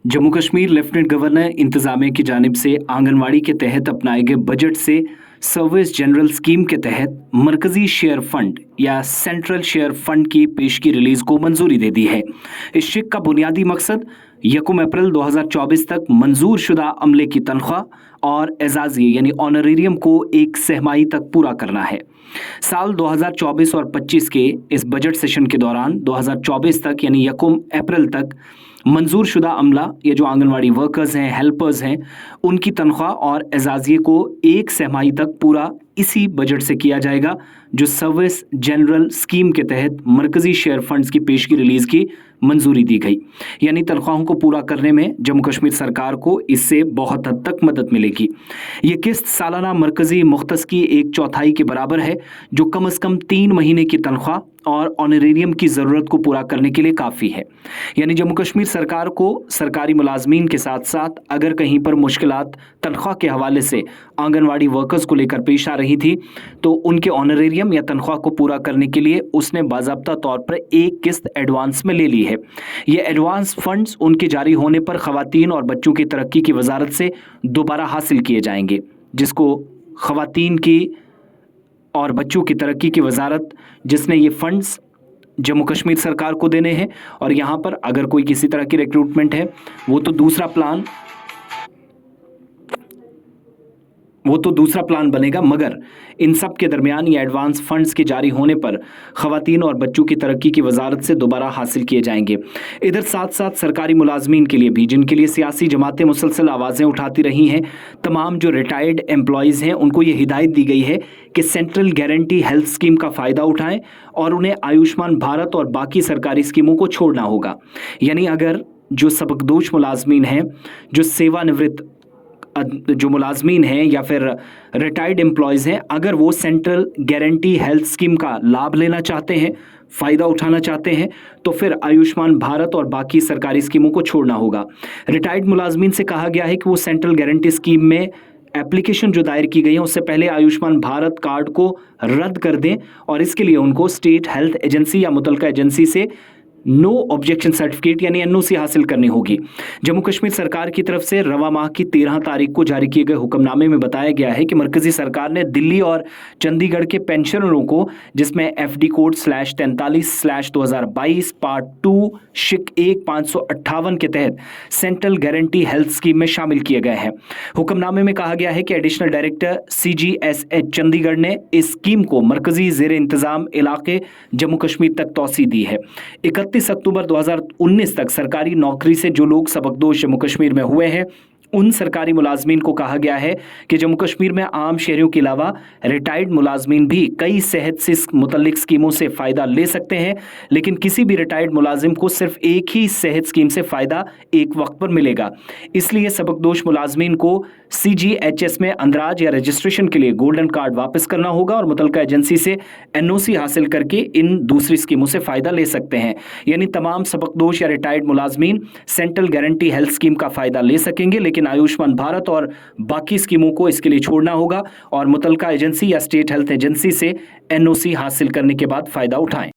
Jammu Kashmir lieutenant governor इंतजामिया की जानिब से आंगनवाड़ी के तहत अपनाए गए बजट से सर्विस जनरल स्कीम के तहत मरकजी शेयर फंड या सेंट्रल शेयर फंड की पेशगी रिलीज को मंजूरी दे दी है। इस चेक का बुनियादी मकसद 1 अप्रैल 2024 तक मंजूर शुदा अमले की तनख्वाह और एजाजी यानी ऑनरेरियम को एक सहमाही तक पूरा करना है। साल 2024 और 25 के इस बजट सेशन के दौरान 2024 तक यानी 1 अप्रैल तक मंजूर शुदा अमला ये जो आंगनवाड़ी वर्कर्स हैं, हेल्पर्स हैं, उनकी तनख्वाह और एजाजिए को एक सहमाही तक पूरा इसी बजट से किया जाएगा जो सर्विस जनरल स्कीम के तहत मरकजी शेयर फंड्स की पेशगी रिलीज की मंजूरी दी गई। यानी तनख्वाहों को पूरा करने में जम्मू कश्मीर सरकार को इससे बहुत हद तक मदद मिलेगी। ये किस्त सालाना मरकजी मुख्तस की 1/4 के बराबर है जो कम से कम 3 महीने की तनख्वाह और ऑनरेरियम की ज़रूरत को पूरा करने के लिए काफ़ी है। यानी जम्मू कश्मीर सरकार को सरकारी मुलाजमीन के साथ साथ अगर कहीं पर मुश्किलात तनख्वाह के हवाले से आंगनवाड़ी वर्कर्स को लेकर पेश आ रही थी तो उनके ऑनरेरियम या तनख्वाह को पूरा करने के लिए उसने बाज़ाब्ता तौर पर एक किस्त एडवांस में ले ली है। ये एडवांस फंड्स उनके जारी होने पर ख़वातीन और बच्चों की तरक्की की वजारत से दोबारा हासिल किए जाएंगे, जिसको ख़वातीन की और बच्चों की तरक्की की वजारत जिसने ये फंड्स जम्मू कश्मीर सरकार को देने हैं। और यहाँ पर अगर कोई किसी तरह की रिक्रूटमेंट है वो तो दूसरा प्लान बनेगा, मगर इन सब के दरमियान ये एडवांस फंड्स के जारी होने पर ख़वातीन और बच्चों की तरक्की की वजारत से दोबारा हासिल किए जाएंगे। इधर साथ साथ सरकारी मुलाजमीन के लिए भी, जिनके लिए सियासी जमातें मुसलसल आवाज़ें उठाती रही हैं, तमाम जो रिटायर्ड एम्प्लॉयज़ हैं उनको ये हिदायत दी गई है कि सेंट्रल गारंटी हेल्थ स्कीम का फ़ायदा उठाएँ और उन्हें आयुष्मान भारत और बाकी सरकारी स्कीमों को छोड़ना होगा। यानी अगर जो सबकदोश मुलाजमीन हैं, जो सेवानिवृत्त जो मुलाजमीन हैं या फिर रिटायर्ड एम्प्लॉयज़ हैं, अगर वो सेंट्रल गारंटी हेल्थ स्कीम का लाभ लेना चाहते हैं, फ़ायदा उठाना चाहते हैं, तो फिर आयुष्मान भारत और बाकी सरकारी स्कीमों को छोड़ना होगा। रिटायर्ड मुलाजमीन से कहा गया है कि वो सेंट्रल गारंटी स्कीम में एप्लीकेशन जो दायर की गई है उससे पहले आयुष्मान भारत कार्ड को रद्द कर दें और इसके लिए उनको स्टेट हेल्थ एजेंसी या मुतलका एजेंसी से नो ऑब्जेक्शन सर्टिफिकेट यानी एनओसी हासिल करनी होगी। जम्मू कश्मीर सरकार की तरफ से रवा माह की 13 तारीख को जारी किए गए हुक्मनामे में बताया गया है कि मरकजी सरकार ने दिल्ली और चंडीगढ़ के पेंशनरों को, जिसमें FD कोड /43/2022 पार्ट 2 शिक 1 558 के तहत सेंट्रल गारंटी हेल्थ स्कीम में शामिल किए गए हैं। हुक्मनामे में कहा गया है कि एडिशनल डायरेक्टर CGSH चंडीगढ़ ने इस स्कीम को मरकजी ज़ेर इंतज़ाम इलाके जम्मू कश्मीर तक तौसी दी है। 31 अक्टूबर 2019 तक सरकारी नौकरी से जो लोग सबकदोश जम्मू कश्मीर में हुए हैं उन सरकारी मुलाजमीन को कहा गया है कि जम्मू कश्मीर में आम शहरियों के अलावा रिटायर्ड मुलाजमीन भी कई सेहत से मुतल्लिक स्कीमों से फ़ायदा ले सकते हैं, लेकिन किसी भी रिटायर्ड मुलाजिम को सिर्फ एक ही सेहत स्कीम से फ़ायदा एक वक्त पर मिलेगा। इसलिए सबकदोश मुलाजमीन को CGHS में अंदराज या रजिस्ट्रेशन के लिए गोल्डन कार्ड वापस करना होगा और मुतलका एजेंसी से NOC हासिल करके इन दूसरी स्कीमों से फ़ायदा ले सकते हैं। यानी तमाम सबकदोश या रिटायर्ड मुलाजमीन सेंट्रल गारंटी हेल्थ स्कीम का फ़ायदा ले सकेंगे, लेकिन आयुष्मान भारत और बाकी स्कीमों को इसके लिए छोड़ना होगा और मुतलका एजेंसी या स्टेट हेल्थ एजेंसी से NOC हासिल करने के बाद फ़ायदा उठाएं।